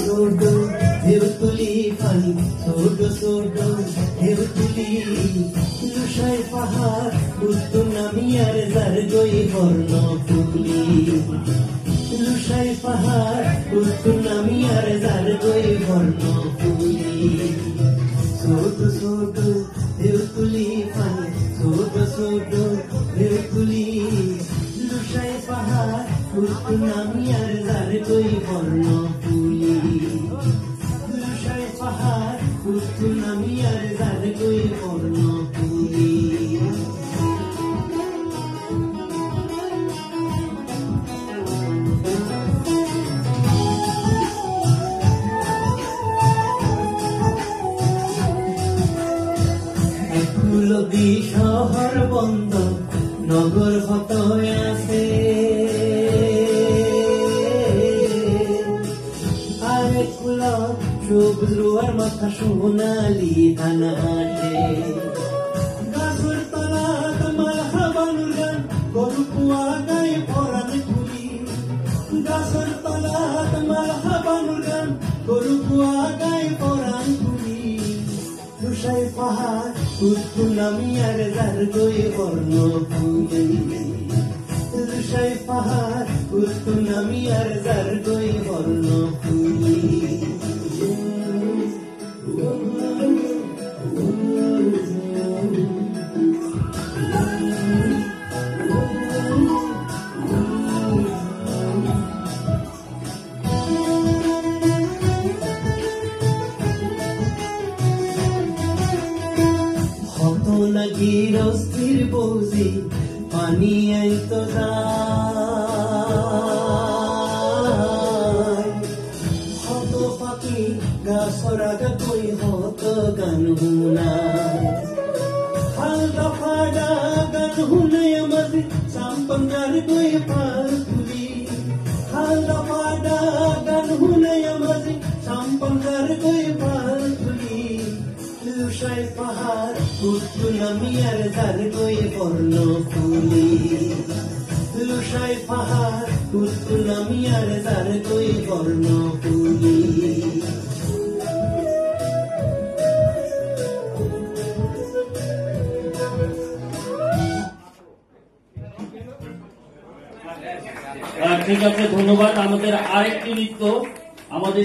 ছোট ঢেউ তুলি পানি, ছোট ছোট ঢেউ তুলি। লুসাই পাহাড় উত্তর নামিয়ার যার গই বর্ণ ফুলি। লুসাই পাহাড় উত্তর নামিয়ার যার গই বর্ণ ফুলি। ছোট ছোট ঢেউ তুলি পানি, ছোট ছোট ঢেউ তুলি। লুসাই পাহাড় উত্তর নামিয়ার যার গই বর্ণ ফুলি। লুসাই পাহাড় উত্তর নামিয়ার যার গই বর্ণ ফুলি। নদী শহর বন্ধ নগর হত আছে, আরেক সবুজ রোয়ার মাথা সোনালি ধান আসে। গাছের তলা তোমার হাবানুর গান, গরু কুয়া গায়ে পরান তুলি। গাছের তলা তোমার হাবানুর গান, গরু কুয়া গায়ে পরান তুলি। লুসাই পাহাড় উত্তর নামিয়ার যার গই বর্ণ ফুলি। লুসাই পাহাড় উত্তর নামিয়ার যার গই বর্ণ ফুলি। হত নাকি রস্থির বৌজি পানি আইতো যায়। হত পাখি গাছর আগা কই হত গান হুনায়। হালদা ফাডা গান হুনাই আমাজি চাম্পঙ্গার গই পার তুলি। হালদা ফাডা গান হুনাই আমাজি চাম্পঙ্গার গই পার তুলি। লুসাই পাহাড় উত্তর নামিয়ার যার গই বর্ণ ফুলি। লুসাই পাহাড় উত্তর নামিয়ার যার গই বর্ণ ফুলি। ঠিক আছে, ধন্যবাদ। আমাদের আরেকটি নৃত্য আমাদের